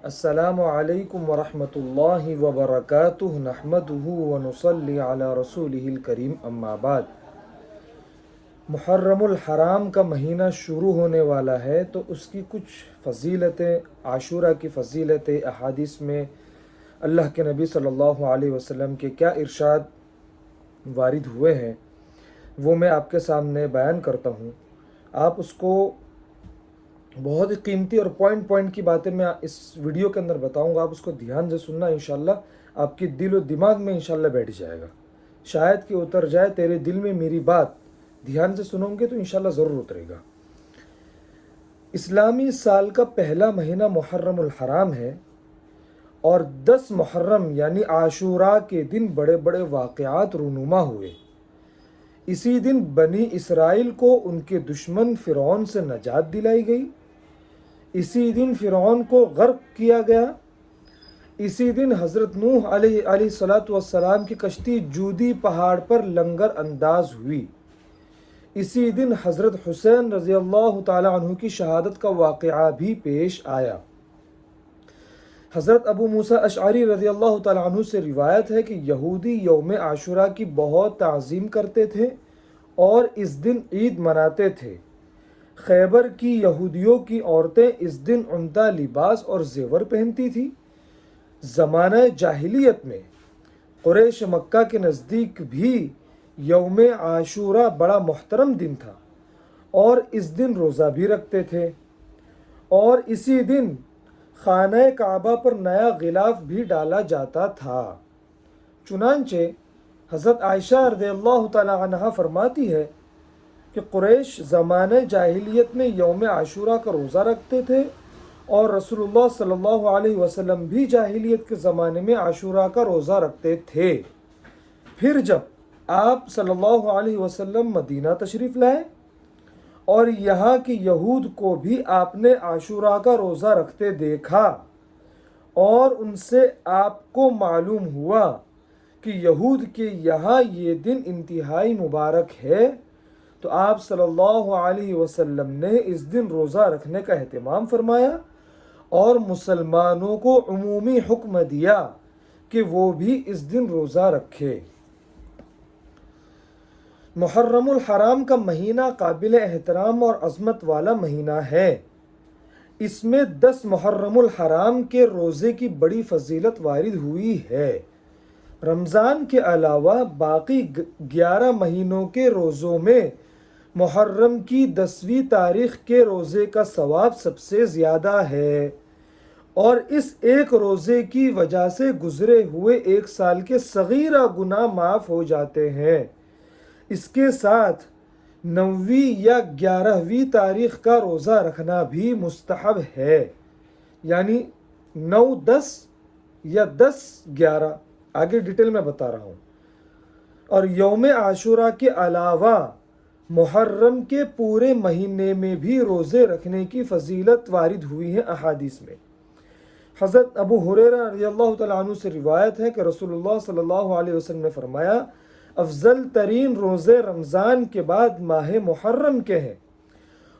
السلام علیکم ورحمۃ اللہ وبرکاتہ نحمدہ ونصلی علی رسولہ الکریم اما بعد۔ محرم الحرام کا مہینہ شروع ہونے والا ہے تو اس کی کچھ فضیلتیں، عاشورہ کی فضیلتیں احادیث میں اللہ کے نبی صلی اللہ علیہ وسلم کے کیا ارشاد وارد ہوئے ہیں وہ میں آپ کے سامنے بیان کرتا ہوں۔ آپ اس کو بہت ہی قیمتی اور پوائنٹ کی باتیں میں اس ویڈیو کے اندر بتاؤں گا، آپ اس کو دھیان سے سننا، انشاءاللہ آپ کی دل و دماغ میں انشاءاللہ بیٹھ جائے گا، شاید کہ اتر جائے تیرے دل میں میری بات، دھیان سے سنو گے تو انشاءاللہ ضرور اترے گا۔ اسلامی سال کا پہلا مہینہ محرم الحرام ہے اور 10 محرم یعنی عاشوراء کے دن بڑے بڑے واقعات رونما ہوئے۔ اسی دن بنی اسرائیل کو ان کے دشمن فرعون سے نجات دلائی گئی، اسی دن فرعون کو غرق کیا گیا، اسی دن حضرت نوح علیہ السلام کی کشتی جودی پہاڑ پر لنگر انداز ہوئی، اسی دن حضرت حسین رضی اللہ تعالی عنہ کی شہادت کا واقعہ بھی پیش آیا۔ حضرت ابو موسیٰ اشعری رضی اللہ تعالی عنہ سے روایت ہے کہ یہودی یوم عاشوراء کی بہت تعظیم کرتے تھے اور اس دن عید مناتے تھے۔ خیبر کی یہودیوں کی عورتیں اس دن عمدہ لباس اور زیور پہنتی تھیں۔ زمانہ جاہلیت میں قریش مکہ کے نزدیک بھی یوم عاشوراء بڑا محترم دن تھا اور اس دن روزہ بھی رکھتے تھے، اور اسی دن خانہ کعبہ پر نیا غلاف بھی ڈالا جاتا تھا۔ چنانچہ حضرت عائشہ رضی اللہ تعالی عنہا فرماتی ہے کہ قریش زمانہ جاہلیت میں یوم عاشوراء کا روزہ رکھتے تھے اور رسول اللہ صلی اللہ علیہ وسلم بھی جاہلیت کے زمانے میں عاشوراء کا روزہ رکھتے تھے۔ پھر جب آپ صلی اللہ علیہ وسلم مدینہ تشریف لائے اور یہاں کی یہود کو بھی آپ نے عاشوراء کا روزہ رکھتے دیکھا اور ان سے آپ کو معلوم ہوا کہ یہود کے یہاں یہ دن انتہائی مبارک ہے، تو آپ صلی اللہ علیہ وسلم نے اس دن روزہ رکھنے کا اہتمام فرمایا اور مسلمانوں کو عمومی حکم دیا کہ وہ بھی اس دن روزہ رکھے۔ محرم الحرام کا مہینہ قابل احترام اور عظمت والا مہینہ ہے۔ اس میں 10 محرم الحرام کے روزے کی بڑی فضیلت وارد ہوئی ہے۔ رمضان کے علاوہ باقی 11 مہینوں کے روزوں میں محرم کی 10ویں تاریخ کے روزے کا ثواب سب سے زیادہ ہے، اور اس ایک روزے کی وجہ سے گزرے ہوئے ایک سال کے صغیرہ گناہ معاف ہو جاتے ہیں۔ اس کے ساتھ 9ویں یا 11ویں تاریخ کا روزہ رکھنا بھی مستحب ہے، یعنی 9، 10 یا 10، 11، آگے ڈیٹیل میں بتا رہا ہوں۔ اور یوم عاشوراء کے علاوہ محرم کے پورے مہینے میں بھی روزے رکھنے کی فضیلت وارد ہوئی ہے احادیث میں۔ حضرت ابو ہریرہ رضی اللہ تعالیٰ عنہ سے روایت ہے کہ رسول اللہ صلی اللہ علیہ وسلم نے فرمایا، افضل ترین روزے رمضان کے بعد ماہ محرم کے ہیں،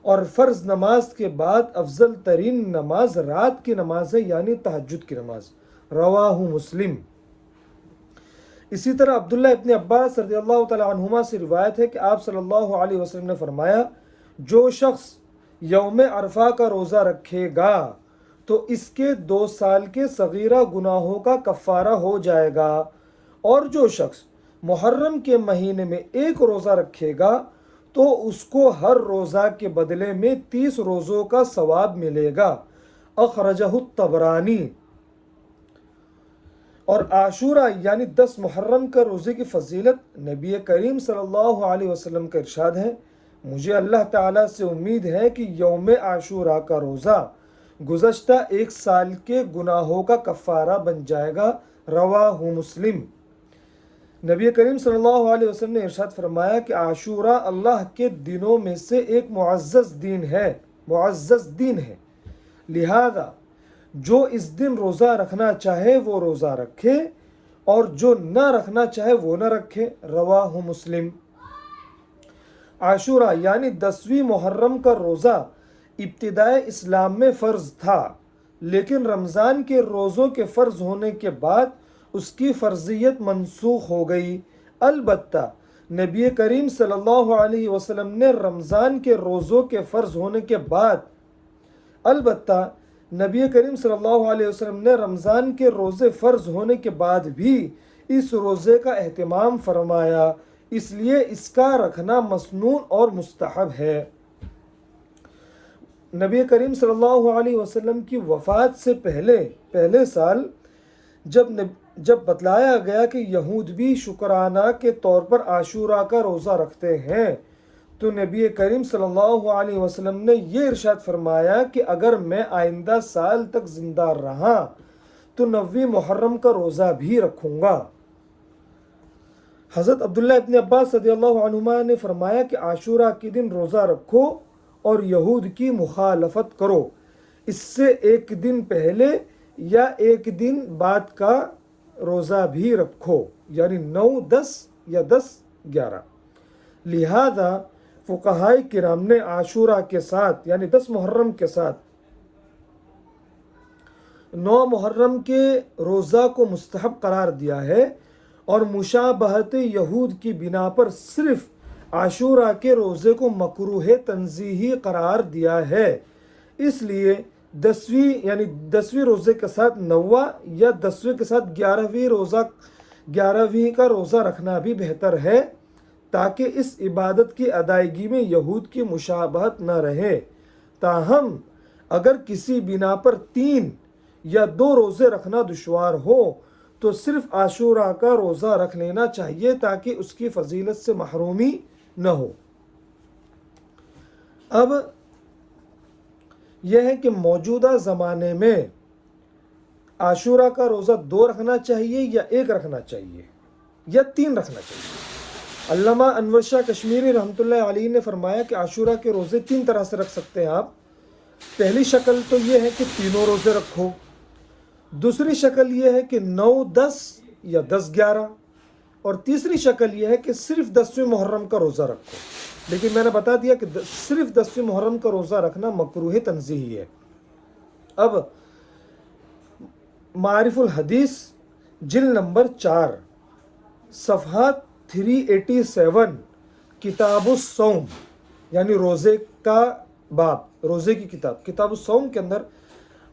اور فرض نماز کے بعد افضل ترین نماز رات کی نماز ہے، یعنی تہجد کی نماز۔ رواہ مسلم۔ اسی طرح عبداللہ ابن عباس رضی اللہ تعالی عنہما سے روایت ہے کہ آپ صلی اللہ علیہ وسلم نے فرمایا، جو شخص یوم عرفہ کا روزہ رکھے گا تو اس کے 2 سال کے صغیرہ گناہوں کا کفارہ ہو جائے گا، اور جو شخص محرم کے مہینے میں 1 روزہ رکھے گا تو اس کو ہر روزہ کے بدلے میں 30 روزوں کا ثواب ملے گا۔ اخرجہ الطبرانی۔ اور عاشوراء یعنی 10 محرم کا روزے کی فضیلت، نبی کریم صلی اللہ علیہ وسلم کا ارشاد ہے، مجھے اللہ تعالیٰ سے امید ہے کہ یوم عاشوراء کا روزہ گزشتہ 1 سال کے گناہوں کا کفارہ بن جائے گا۔ رواہ مسلم۔ نبی کریم صلی اللہ علیہ وسلم نے ارشاد فرمایا کہ عاشوراء اللہ کے دنوں میں سے ایک معزز دن ہے، لہذا جو اس دن روزہ رکھنا چاہے وہ روزہ رکھے اور جو نہ رکھنا چاہے وہ نہ رکھے۔ رواہ مسلم۔ عاشوراء یعنی 10ویں محرم کا روزہ ابتدائے اسلام میں فرض تھا، لیکن رمضان کے روزوں کے فرض ہونے کے بعد اس کی فرضیت منسوخ ہو گئی۔ البتہ نبی کریم صلی اللہ علیہ وسلم نے رمضان کے روزوں کے فرض ہونے کے بعد نبی کریم صلی اللہ علیہ وسلم نے رمضان کے روزے فرض ہونے کے بعد بھی اس روزے کا اہتمام فرمایا، اس لیے اس کا رکھنا مسنون اور مستحب ہے۔ نبی کریم صلی اللہ علیہ وسلم کی وفات سے پہلے سال جب بتلایا گیا کہ یہود بھی شکرانہ کے طور پر عاشورہ کا روزہ رکھتے ہیں، تو نبی کریم صلی اللہ علیہ وسلم نے یہ ارشاد فرمایا کہ اگر میں آئندہ سال تک زندہ رہا تو 9 محرم کا روزہ بھی رکھوں گا۔ حضرت عبداللہ ابن عباس رضی اللہ عنہما نے فرمایا کہ عاشورہ کے دن روزہ رکھو اور یہود کی مخالفت کرو، اس سے ایک دن پہلے یا ایک دن بعد کا روزہ بھی رکھو، یعنی 9، 10 یا 10، 11۔ لہذا فقہائے کرام نے عاشورہ کے ساتھ یعنی 10 محرم کے ساتھ 9 محرم کے روزہ کو مستحب قرار دیا ہے، اور مشابہت یہود کی بنا پر صرف عاشورہ کے روزے کو مکروہ تنزیہی قرار دیا ہے۔ اس لیے 10ویں روزے کے ساتھ 9واں یا 10ویں کے ساتھ 11ویں کا روزہ رکھنا بھی بہتر ہے، تاکہ اس عبادت کی ادائیگی میں یہود کی مشابہت نہ رہے۔ تاہم اگر کسی بنا پر 3 یا 2 روزے رکھنا دشوار ہو تو صرف عاشورہ کا روزہ رکھ لینا چاہیے، تاکہ اس کی فضیلت سے محرومی نہ ہو۔ اب یہ ہے کہ موجودہ زمانے میں عاشورہ کا روزہ 2 رکھنا چاہیے یا 1 رکھنا چاہیے یا 3 رکھنا چاہیے۔ علامہ انور شاہ کشمیری رحمۃ اللہ علیہ نے فرمایا کہ عاشورہ کے روزے 3 طرح سے رکھ سکتے ہیں آپ۔ پہلی شکل تو یہ ہے کہ تینوں روزے رکھو، دوسری شکل یہ ہے کہ 9، 10 یا 10، 11، اور تیسری شکل یہ ہے کہ صرف 10ویں محرم کا روزہ رکھو۔ لیکن میں نے بتا دیا کہ صرف 10ویں محرم کا روزہ رکھنا مکروہ تنزیہی ہے۔ اب معارف الحدیث جلد نمبر 4 صفحہ 387 کتاب الصوم یعنی روزے کا باب، روزے کی کتاب الصوم کے اندر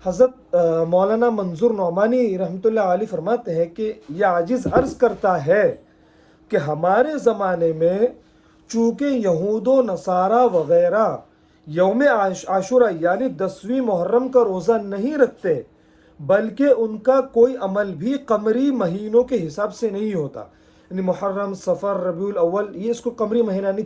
حضرت مولانا منظور نعمانی رحمۃ اللہ علیہ فرماتے ہیں کہ یہ عاجز عرض کرتا ہے کہ ہمارے زمانے میں چونکہ یہود و نصارہ وغیرہ یوم عاشورہ یعنی 10ویں محرم کا روزہ نہیں رکھتے، بلکہ ان کا کوئی عمل بھی قمری مہینوں کے حساب سے نہیں ہوتا، یعنی محرم، صفر، ربیع الاول، یہ اس کو قمری مہینہ یعنی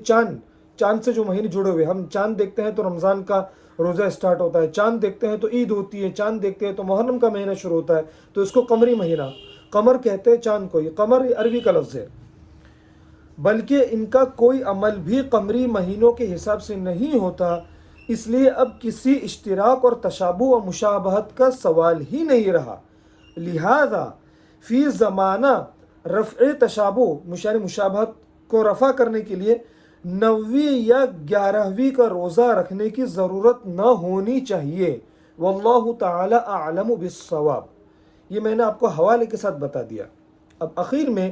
چاند سے جو مہینے جڑے ہوئے، ہم چاند دیکھتے ہیں تو رمضان کا روزہ اسٹارٹ ہوتا ہے، چاند دیکھتے ہیں تو عید ہوتی ہے، چاند دیکھتے ہیں تو محرم کا مہینہ شروع ہوتا ہے، تو اس کو قمری مہینہ، قمر کہتے ہیں چاند کو، یہ قمر عربی کا لفظ ہے، بلکہ ان کا کوئی عمل بھی قمری مہینوں کے حساب سے نہیں ہوتا، اس لیے اب کسی اشتراک اور تشابہ و مشابہت کا سوال ہی نہیں رہا۔ لہذا فی زمانہ رفع تشابہ مشابہت کو رفع کرنے کے لیے 9ویں یا 11ویں کا روزہ رکھنے کی ضرورت نہ ہونی چاہیے۔ واللہ تعالی اعلم بالصواب۔ یہ میں نے آپ کو حوالے کے ساتھ بتا دیا۔ اب اخیر میں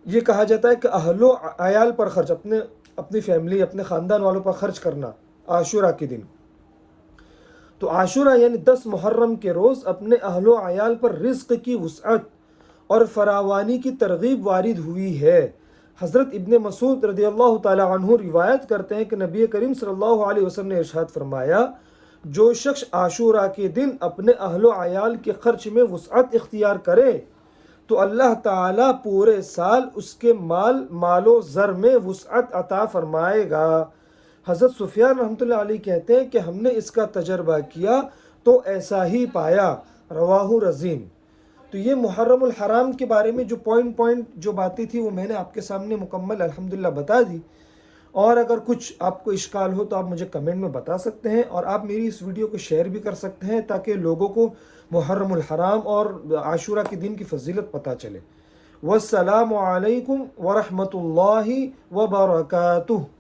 یہ کہا جاتا ہے کہ اہل و عیال پر خرچ، اپنی فیملی، اپنے خاندان والوں پر خرچ کرنا عاشورہ کے دن۔ تو عاشورہ یعنی 10 محرم کے روز اپنے اہل و عیال پر رزق کی وسعت اور فراوانی کی ترغیب وارد ہوئی ہے۔ حضرت ابن مسعود رضی اللہ تعالی عنہ روایت کرتے ہیں کہ نبی کریم صلی اللہ علیہ وسلم نے ارشاد فرمایا، جو شخص عاشورہ کے دن اپنے اہل و عیال کے خرچ میں وسعت اختیار کرے تو اللہ تعالیٰ پورے سال اس کے مال و زر میں وسعت عطا فرمائے گا۔ حضرت سفیان رحمۃ اللہ علیہ کہتے ہیں کہ ہم نے اس کا تجربہ کیا تو ایسا ہی پایا، رواہ رزین۔ تو یہ محرم الحرام کے بارے میں جو پوائنٹ جو باتیں تھی وہ میں نے آپ کے سامنے مکمل الحمدللہ بتا دی، اور اگر کچھ آپ کو اشکال ہو تو آپ مجھے کمنٹ میں بتا سکتے ہیں، اور آپ میری اس ویڈیو کو شیئر بھی کر سکتے ہیں تاکہ لوگوں کو محرم الحرام اور عاشورہ کے دن کی فضیلت پتہ چلے۔ والسلام علیکم ورحمۃ اللہ وبرکاتہ۔